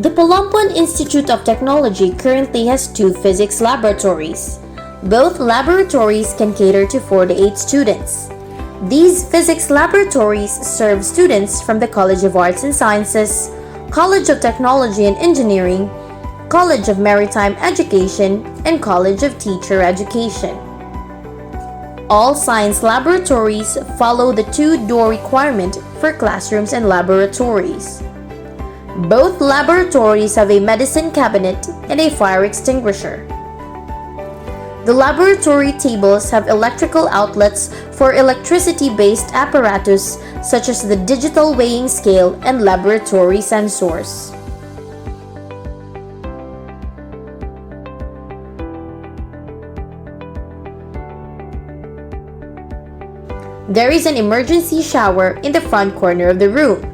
The Palawan Institute of Technology currently has two physics laboratories. Both laboratories can cater to 4 to 8 students. These physics laboratories serve students from the College of Arts and Sciences, College of Technology and Engineering, College of Maritime Education, and College of Teacher Education. All science laboratories follow the two-door requirement for classrooms and laboratories. Both laboratories have a medicine cabinet and a fire extinguisher. The laboratory tables have electrical outlets for electricity-based apparatus such as the digital weighing scale and laboratory sensors. There is an emergency shower in the front corner of the room.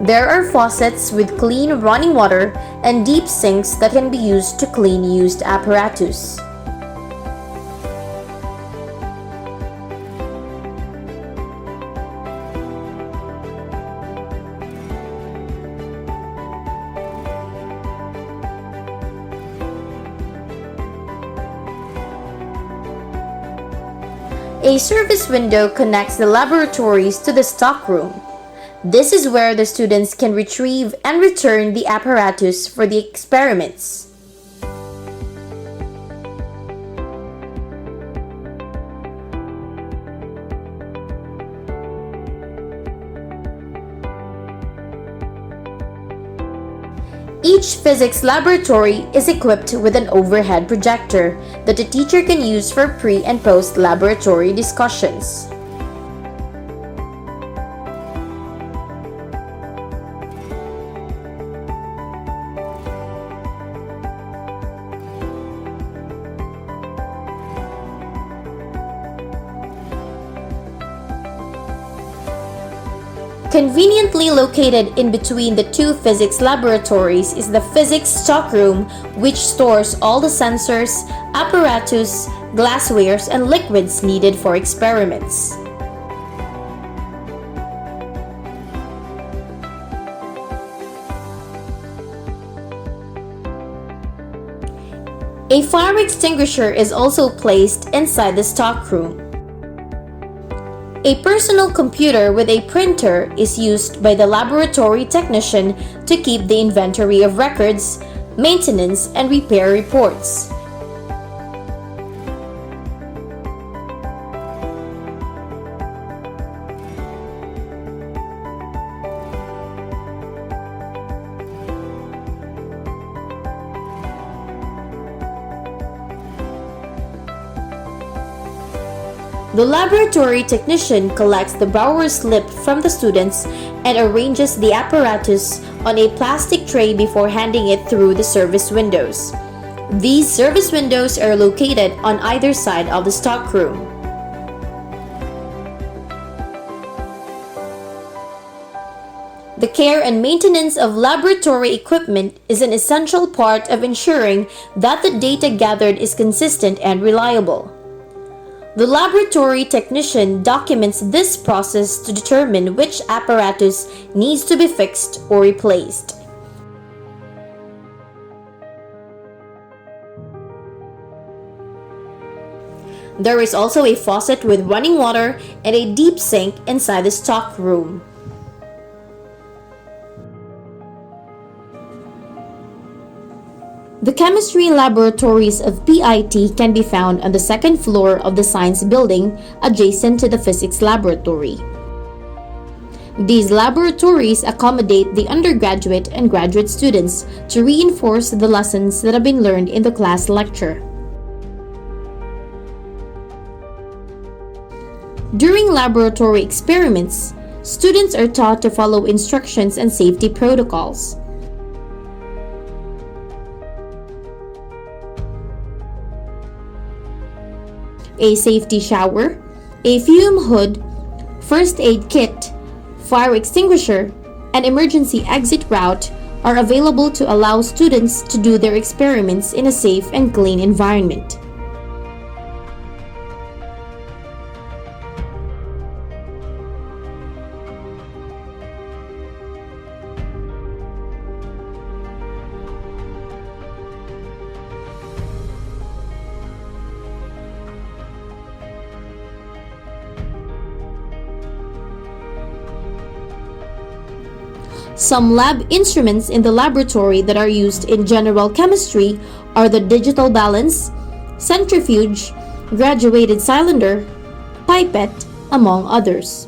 There are faucets with clean running water and deep sinks that can be used to clean used apparatus. A service window connects the laboratories to the stockroom. This is where the students can retrieve and return the apparatus for the experiments. Each physics laboratory is equipped with an overhead projector that the teacher can use for pre- and post-laboratory discussions. Conveniently located in between the two physics laboratories is the physics stockroom, which stores all the sensors, apparatus, glasswares, and liquids needed for experiments. A fire extinguisher is also placed inside the stockroom. A personal computer with a printer is used by the laboratory technician to keep the inventory of records, maintenance, and repair reports. The laboratory technician collects the borrower slip from the students and arranges the apparatus on a plastic tray before handing it through the service windows. These service windows are located on either side of the stockroom. The care and maintenance of laboratory equipment is an essential part of ensuring that the data gathered is consistent and reliable. The laboratory technician documents this process to determine which apparatus needs to be fixed or replaced. There is also a faucet with running water and a deep sink inside the stockroom. The chemistry laboratories of PIT can be found on the second floor of the science building adjacent to the physics laboratory. These laboratories accommodate the undergraduate and graduate students to reinforce the lessons that have been learned in the class lecture. During laboratory experiments, students are taught to follow instructions and safety protocols. A safety shower, a fume hood, first aid kit, fire extinguisher, and emergency exit route are available to allow students to do their experiments in a safe and clean environment. Some lab instruments in the laboratory that are used in general chemistry are the digital balance, centrifuge, graduated cylinder, pipette, among others.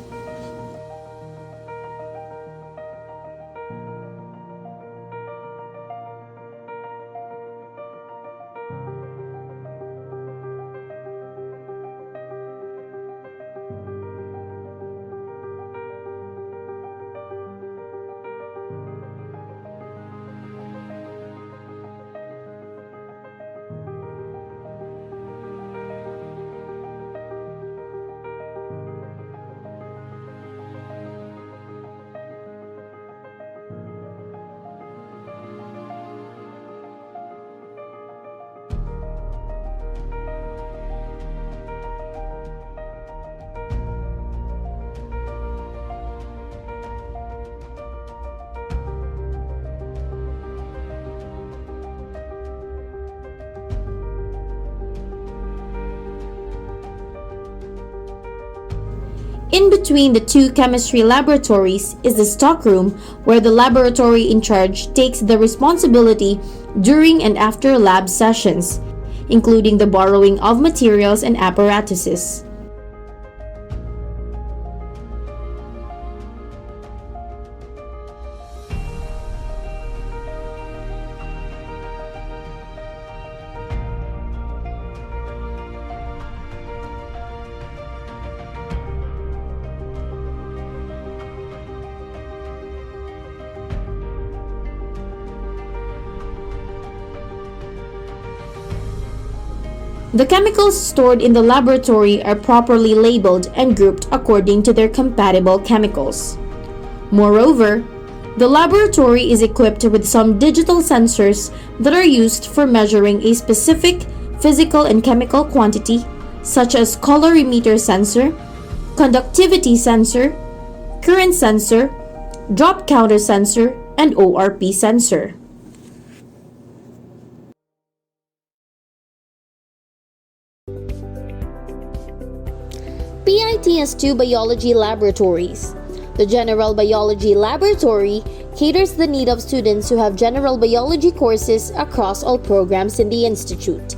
In between the two chemistry laboratories is the stockroom, where the laboratory in charge takes the responsibility during and after lab sessions, including the borrowing of materials and apparatuses. The chemicals stored in the laboratory are properly labeled and grouped according to their compatible chemicals. Moreover, the laboratory is equipped with some digital sensors that are used for measuring a specific physical and chemical quantity, such as colorimeter sensor, conductivity sensor, current sensor, drop counter sensor, and ORP sensor. PIT has two biology laboratories. The General Biology Laboratory caters the need of students who have general biology courses across all programs in the institute.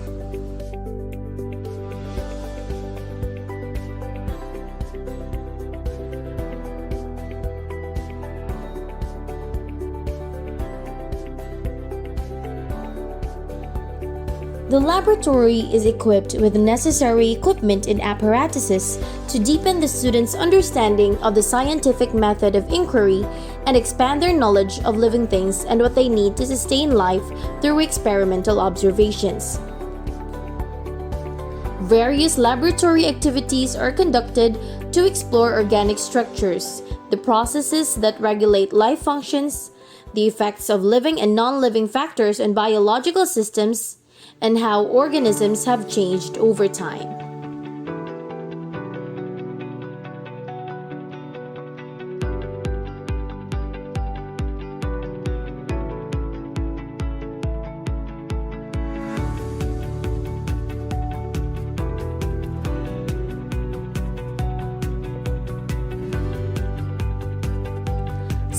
The laboratory is equipped with necessary equipment and apparatuses to deepen the students' understanding of the scientific method of inquiry and expand their knowledge of living things and what they need to sustain life through experimental observations. Various laboratory activities are conducted to explore organic structures, the processes that regulate life functions, the effects of living and non-living factors on biological systems, and how organisms have changed over time.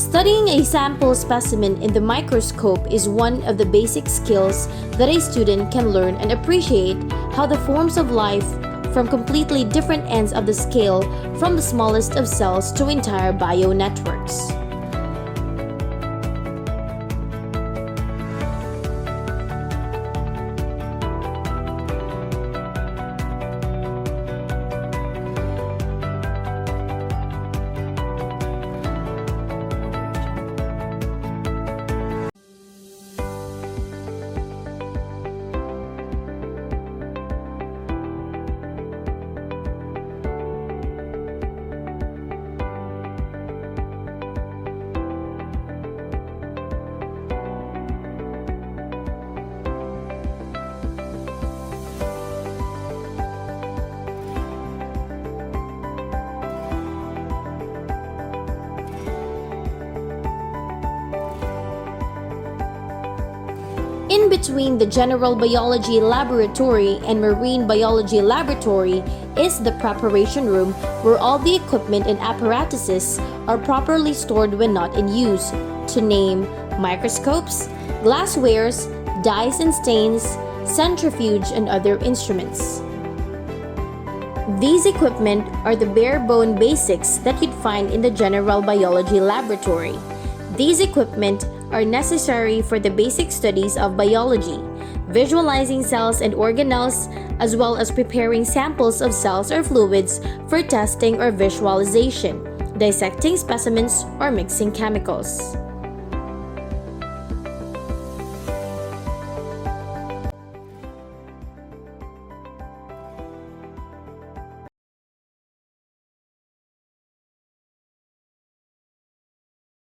Studying a sample specimen in the microscope is one of the basic skills that a student can learn and appreciate how the forms of life from completely different ends of the scale, from the smallest of cells to entire bio networks. In between the general biology laboratory and marine biology laboratory is the preparation room where all the equipment and apparatuses are properly stored when not in use, to name microscopes, glasswares, dyes and stains, centrifuge, and other instruments. These equipment are the bare-bone basics that you'd find in the general biology laboratory. These equipment are necessary for the basic studies of biology, visualizing cells and organelles, as well as preparing samples of cells or fluids for testing or visualization, dissecting specimens, or mixing chemicals.